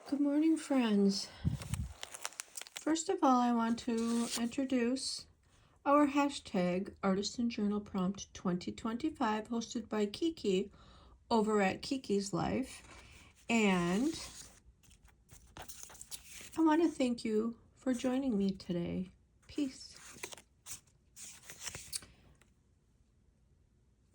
Good morning, friends. First of all, I want to introduce our hashtag Artisan Journal Prompt 2025, hosted by Kiki over at Kiki's Life. And I want to thank you for joining me today. Peace.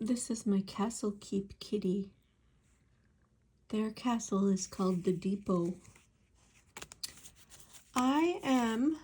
This is my Castle Keep kitty. Their castle is called the Depot. I am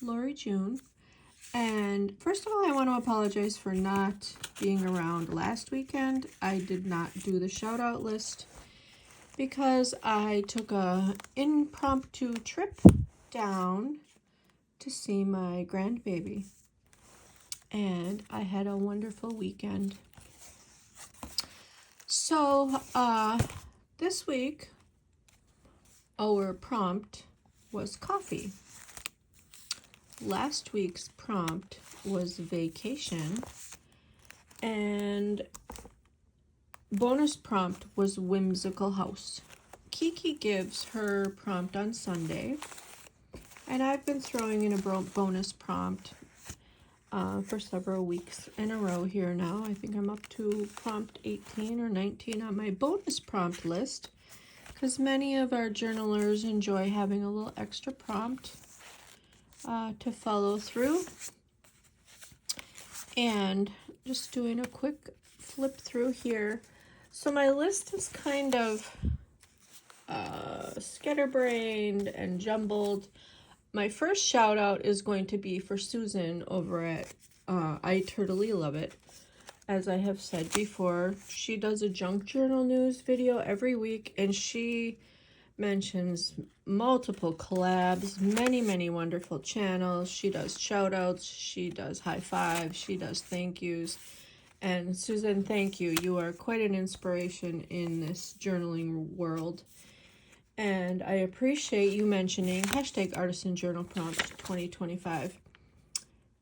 Lori June, and first of all, I want to apologize for not being around last weekend. I did not do the shout out list because I took a impromptu trip down to see my grandbaby, and I had a wonderful weekend. So this week our prompt was coffee. Last week's prompt was vacation, and bonus prompt was whimsical house. Kiki gives her prompt on Sunday, and I've been throwing in a bonus prompt for several weeks in a row here now. I think I'm up to prompt 18 or 19 on my bonus prompt list, because many of our journalers enjoy having a little extra prompt to follow through. And just doing a quick flip through here. So my list is kind of scatterbrained and jumbled. My first shout out is going to be for Susan over at I Totally Love It. As I have said before, she does a junk journal news video every week, and she mentions multiple collabs, many wonderful channels. She does shout outs, she does high fives, she does thank yous. And Susan, thank you. You are quite an inspiration in this journaling world. And I appreciate you mentioning hashtag Artisan Journal Prompt 2025.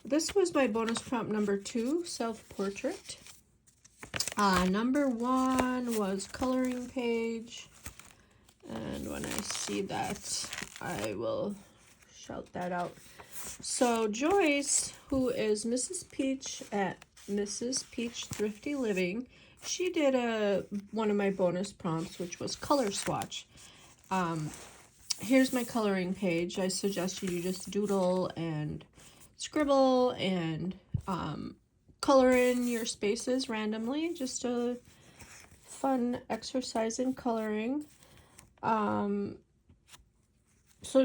This was my bonus prompt number 2, self-portrait. Number 1 was coloring page. And when I see that, I will shout that out. So Joyce, who is Mrs. Peach at Mrs. Peach Thrifty Living, she did one of my bonus prompts, which was color swatch. Here's my coloring page. I suggest you just doodle and scribble and color in your spaces randomly. Just a fun exercise in coloring. So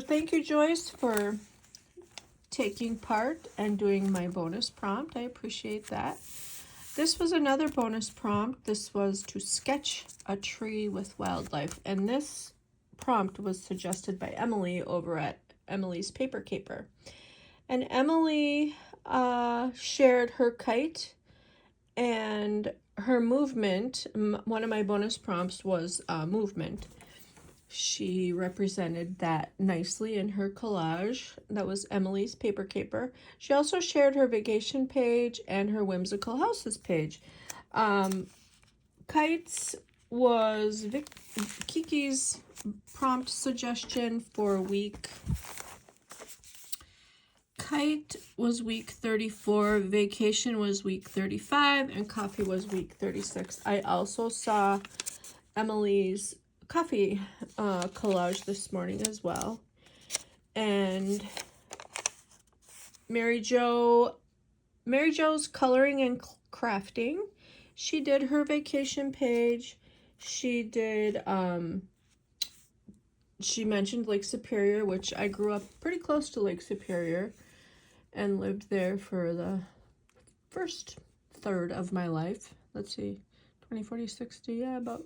thank you, Joyce, for taking part and doing my bonus prompt. I appreciate that. This was another bonus prompt. This was to sketch a tree with wildlife, and this prompt was suggested by Emily over at Emily's Paper Caper. And Emily shared her kite and her movement. One of my bonus prompts was movement. She represented that nicely in her collage. That was Emily's Paper Caper. She also shared her vacation page and her whimsical houses page. Kites was Kiki's prompt suggestion for week. Kite was week 34, vacation was week 35, and coffee was week 36. I also saw Emily's coffee collage this morning as well. And Mary Jo's coloring and crafting. She did her vacation page. She did she mentioned Lake Superior, which I grew up pretty close to Lake Superior and lived there for the first third of my life. Let's see, 20, 40, 60, yeah, about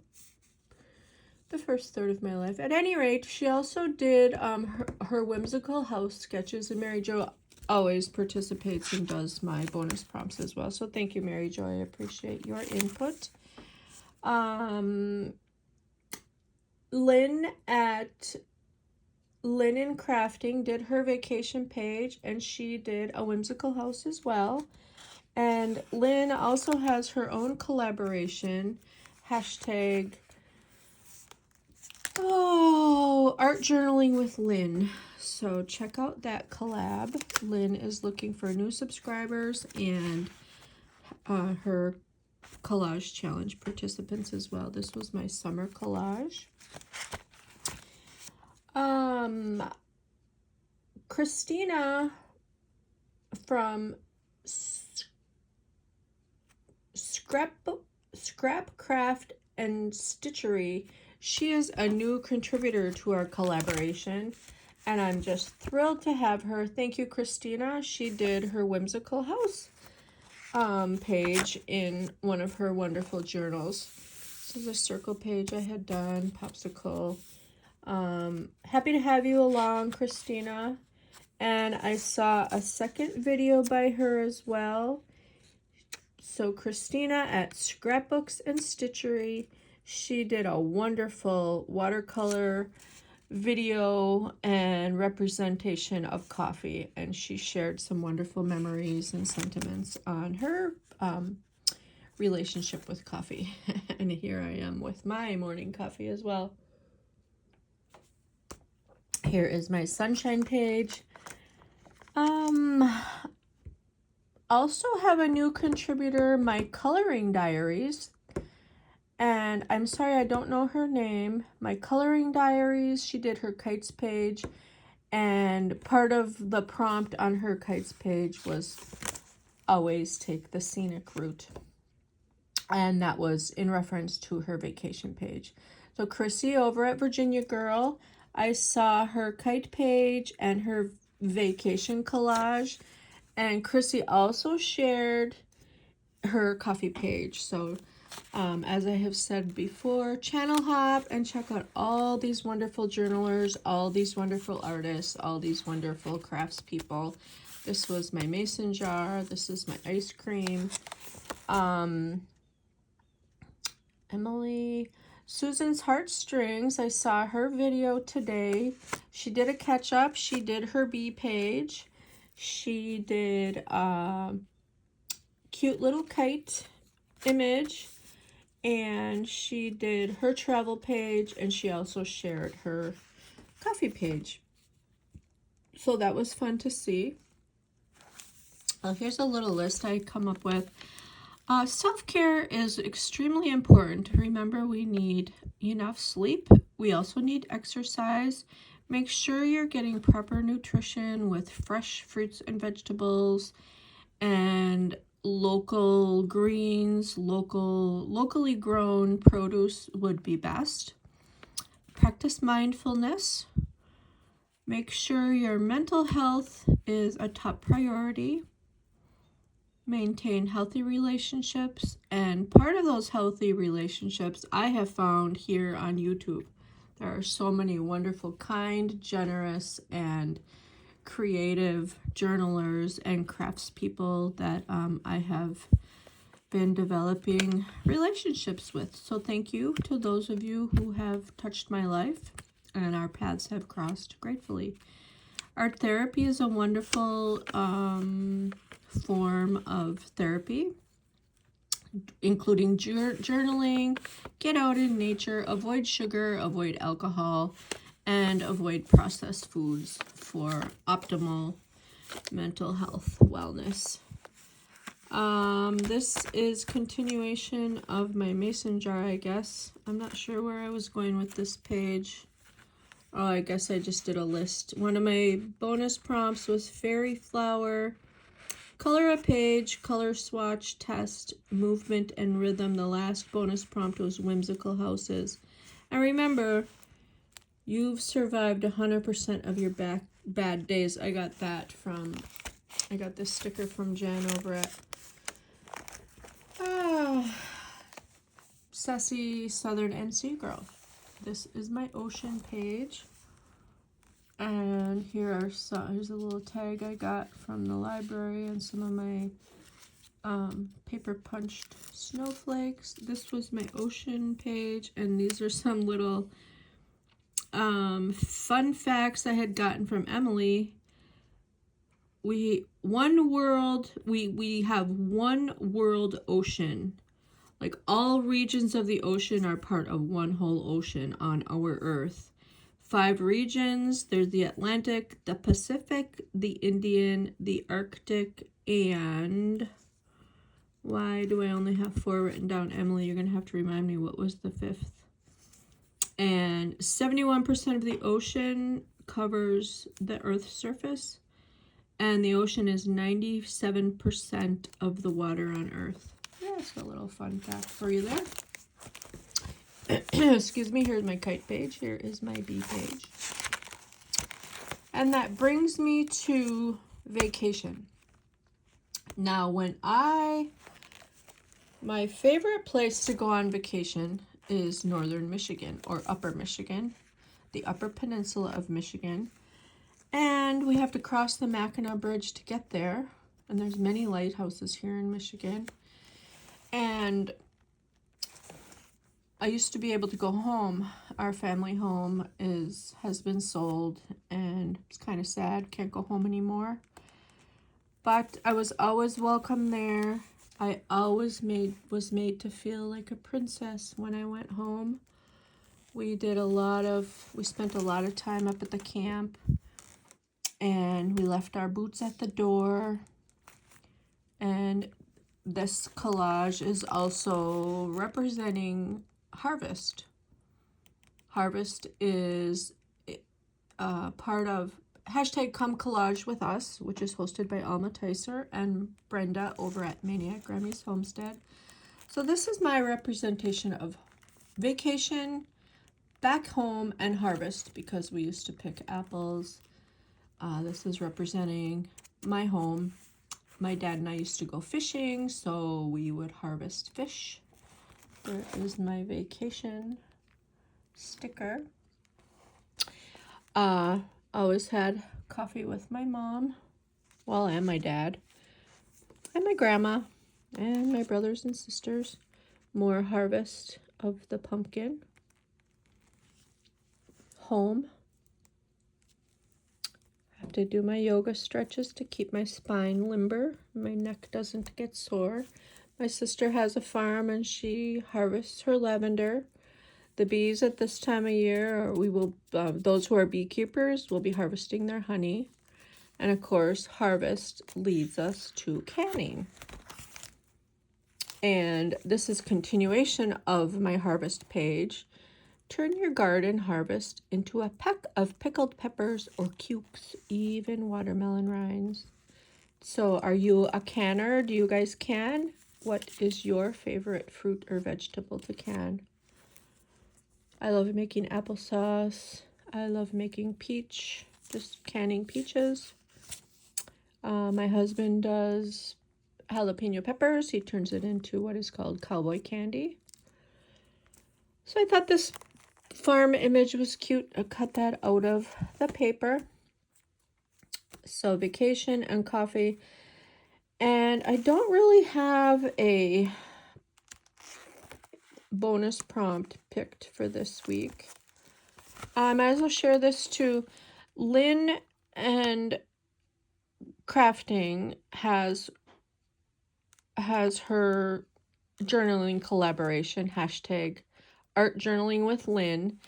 the first third of my life. At any rate, she also did her whimsical house sketches, and Mary Jo always participates and does my bonus prompts as well. So thank you, Mary Jo. I appreciate your input. Lynn at Linen Crafting did her vacation page, and she did a whimsical house as well. And Lynn also has her own collaboration, hashtag, oh, art journaling with Lynn. So check out that collab. Lynn is looking for new subscribers and her collage challenge participants as well. This was my summer collage. Christina from ScrapcraftnStitchery. She is a new contributor to our collaboration, and I'm just thrilled to have her. Thank you, Christina. She did her whimsical house page in one of her wonderful journals. This is a circle page I had done, popsicle. Happy to have you along, Christina. And I saw a second video by her as well. So Christina at Scrapbooks and Stitchery, she did a wonderful watercolor video and representation of coffee, and she shared some wonderful memories and sentiments on her relationship with coffee. And here I am with my morning coffee as well. Here is my sunshine page. Also have a new contributor, my coloring diaries. And I'm sorry, I don't know her name. My coloring diaries, she did her kites page. And part of the prompt on her kites page was always take the scenic route. And that was in reference to her vacation page. So Chrissy over at Virginia Girl, I saw her kite page and her vacation collage, and Chrissy also shared her coffee page. So as I have said before, channel hop and check out all these wonderful journalers, all these wonderful artists, all these wonderful craftspeople. This was my mason jar. This is my ice cream. Emily, Susan's Heartstrings, I saw her video today. She did a catch up. She did her bee page. She did a cute little kite image. And she did her travel page. And she also shared her coffee page. So that was fun to see. Here's a little list I come up with. Self-care is extremely important. Remember, we need enough sleep. We also need exercise. Make sure you're getting proper nutrition with fresh fruits and vegetables and local greens, locally grown produce would be best. Practice mindfulness. Make sure your mental health is a top priority. Maintain healthy relationships, and part of those healthy relationships I have found here on YouTube. There are so many wonderful, kind, generous, and creative journalers and craftspeople that I have been developing relationships with. So thank you to those of you who have touched my life, and our paths have crossed gratefully. Art therapy is a wonderful form of therapy, including journaling, get out in nature, avoid sugar, avoid alcohol, and avoid processed foods for optimal mental health wellness. This is continuation of my mason jar, I guess. I'm not sure where I was going with this page. Oh, I guess I just did a list. One of my bonus prompts was fairy flower. Color a page, color swatch, test, movement, and rhythm. The last bonus prompt was whimsical houses. And remember, you've survived 100% of your bad days. I got this sticker from Jen over at Sassy Southern NC Girl. This is my ocean page. And here's a little tag I got from the library and some of my paper punched snowflakes. This was my ocean page, and these are some little fun facts I had gotten from Emily. We have one world ocean. Like all regions of the ocean are part of one whole ocean on our Earth. 5 regions. There's the Atlantic, the Pacific, the Indian, the Arctic, and why do I only have 4 written down? Emily, you're going to have to remind me what was the 5th. And 71% of the ocean covers the Earth's surface, and the ocean is 97% of the water on Earth. Yeah, that's a little fun fact for you there. Excuse me, here's my kite page. Here is my bee page. And that brings me to vacation. Now, my favorite place to go on vacation is northern Michigan, or upper Michigan, the upper peninsula of Michigan. And we have to cross the Mackinac Bridge to get there. And there's many lighthouses here in Michigan. And I used to be able to go home. Our family home has been sold, and it's kind of sad. Can't go home anymore. But I was always welcome there. I always was made to feel like a princess when I went home. We spent a lot of time up at the camp, and we left our boots at the door. And this collage is also representing harvest. Harvest is part of hashtag Come Collage with Us, which is hosted by Alma and Brenda over at Maniac Grammy's Homestead. So this is my representation of vacation, back home, and harvest, because we used to pick apples. This is representing my home. My dad and I used to go fishing, so we would harvest fish. There is my vacation sticker. Always had coffee with my mom, well, and my dad, and my grandma, and my brothers and sisters. More harvest of the pumpkin. Home. I have to do my yoga stretches to keep my spine limber. My neck doesn't get sore. My sister has a farm, and she harvests her lavender. The bees at this time of year, those who are beekeepers will be harvesting their honey. And of course, harvest leads us to canning. And this is continuation of my harvest page. Turn your garden harvest into a peck of pickled peppers or cukes, even watermelon rinds. So are you a canner? Do you guys can? What is your favorite fruit or vegetable to can? I love making applesauce. I love making just canning peaches. My husband does jalapeno peppers. He turns it into what is called cowboy candy. So I thought this farm image was cute. I cut that out of the paper. So vacation and coffee. And I don't really have a bonus prompt picked for this week. I might as well share this too. Lynn and Crafting has her journaling collaboration, hashtag Art Journaling with Lynn.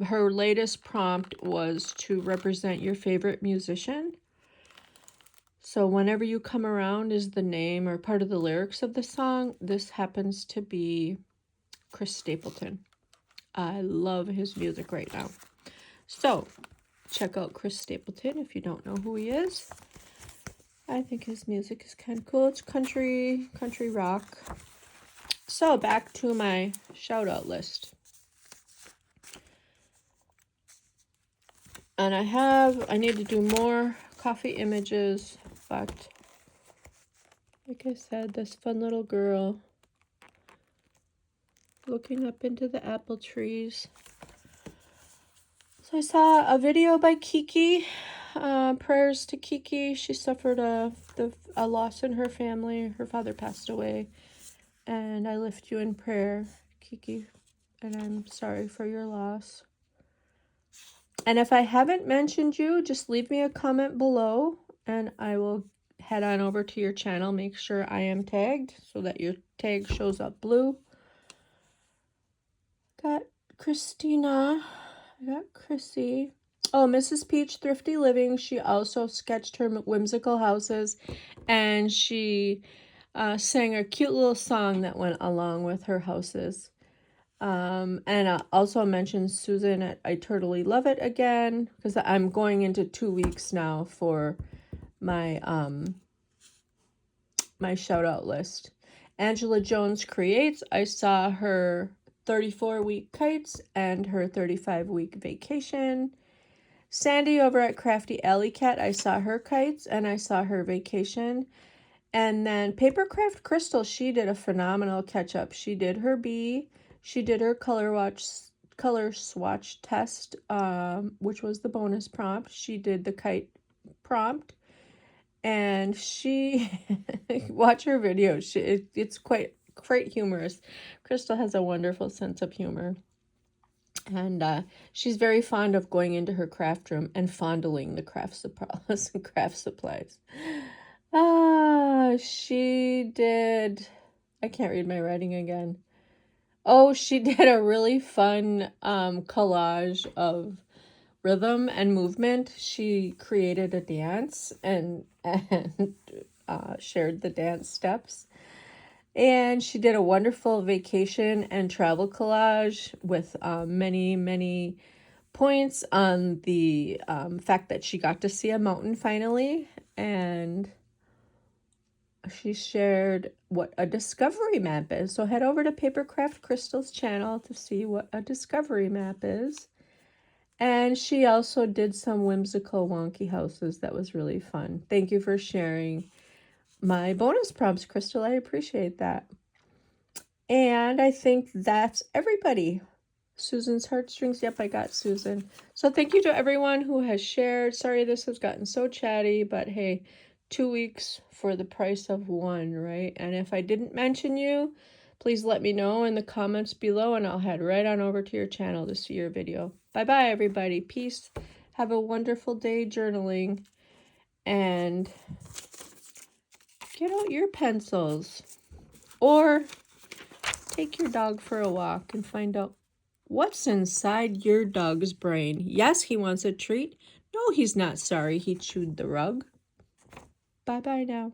Her latest prompt was to represent your favorite musician. So whenever you come around is the name or part of the lyrics of the song. This happens to be Chris Stapleton. I love his music right now. So check out Chris Stapleton if you don't know who he is. I think his music is kind of cool. It's country rock. So back to my shout out list. And I need to do more coffee images, but like I said, this fun little girl looking up into the apple trees. So I saw a video by Kiki. Prayers to Kiki. She suffered a loss in her family. Her father passed away. And I lift you in prayer, Kiki. And I'm sorry for your loss. And if I haven't mentioned you, just leave me a comment below. And I will head on over to your channel. Make sure I am tagged so that your tag shows up blue. Got Christina I got Chrissy. Oh, Mrs. Peach Thrifty Living. She also sketched her whimsical houses, and she sang a cute little song that went along with her houses. And I also mentioned Susan at I Totally Love It again, because I'm going into 2 weeks now for my my shout out list. Angela Jones Creates. I saw her 34-week kites and her 35-week vacation. Sandy over at Crafty Alley Cat. I saw her kites and I saw her vacation. And then Papercraft Crystal, she did a phenomenal catch up. She did her bee. She did her color swatch test, which was the bonus prompt. She did the kite prompt. And she, watch her video. It's quite humorous. Crystal has a wonderful sense of humor. And she's very fond of going into her craft room and fondling the craft supplies. She did, I can't read my writing again. Oh, she did a really fun collage of rhythm and movement. She created a dance and shared the dance steps. And she did a wonderful vacation and travel collage with many points on the fact that she got to see a mountain finally. And she shared what a discovery map is. So head over to Papercraft Crystal's channel to see what a discovery map is. And she also did some whimsical wonky houses. That was really fun. Thank you for sharing my bonus prompts, Crystal. I appreciate that. And I think that's everybody. Susan's heartstrings. Yep, I got Susan. So thank you to everyone who has shared. Sorry this has gotten so chatty, but hey, 2 weeks for the price of one, right? And if I didn't mention you, please let me know in the comments below and I'll head right on over to your channel to see your video. Bye-bye, everybody. Peace. Have a wonderful day journaling. And get out your pencils. Or take your dog for a walk and find out what's inside your dog's brain. Yes, he wants a treat. No, he's not sorry he chewed the rug. Bye-bye now.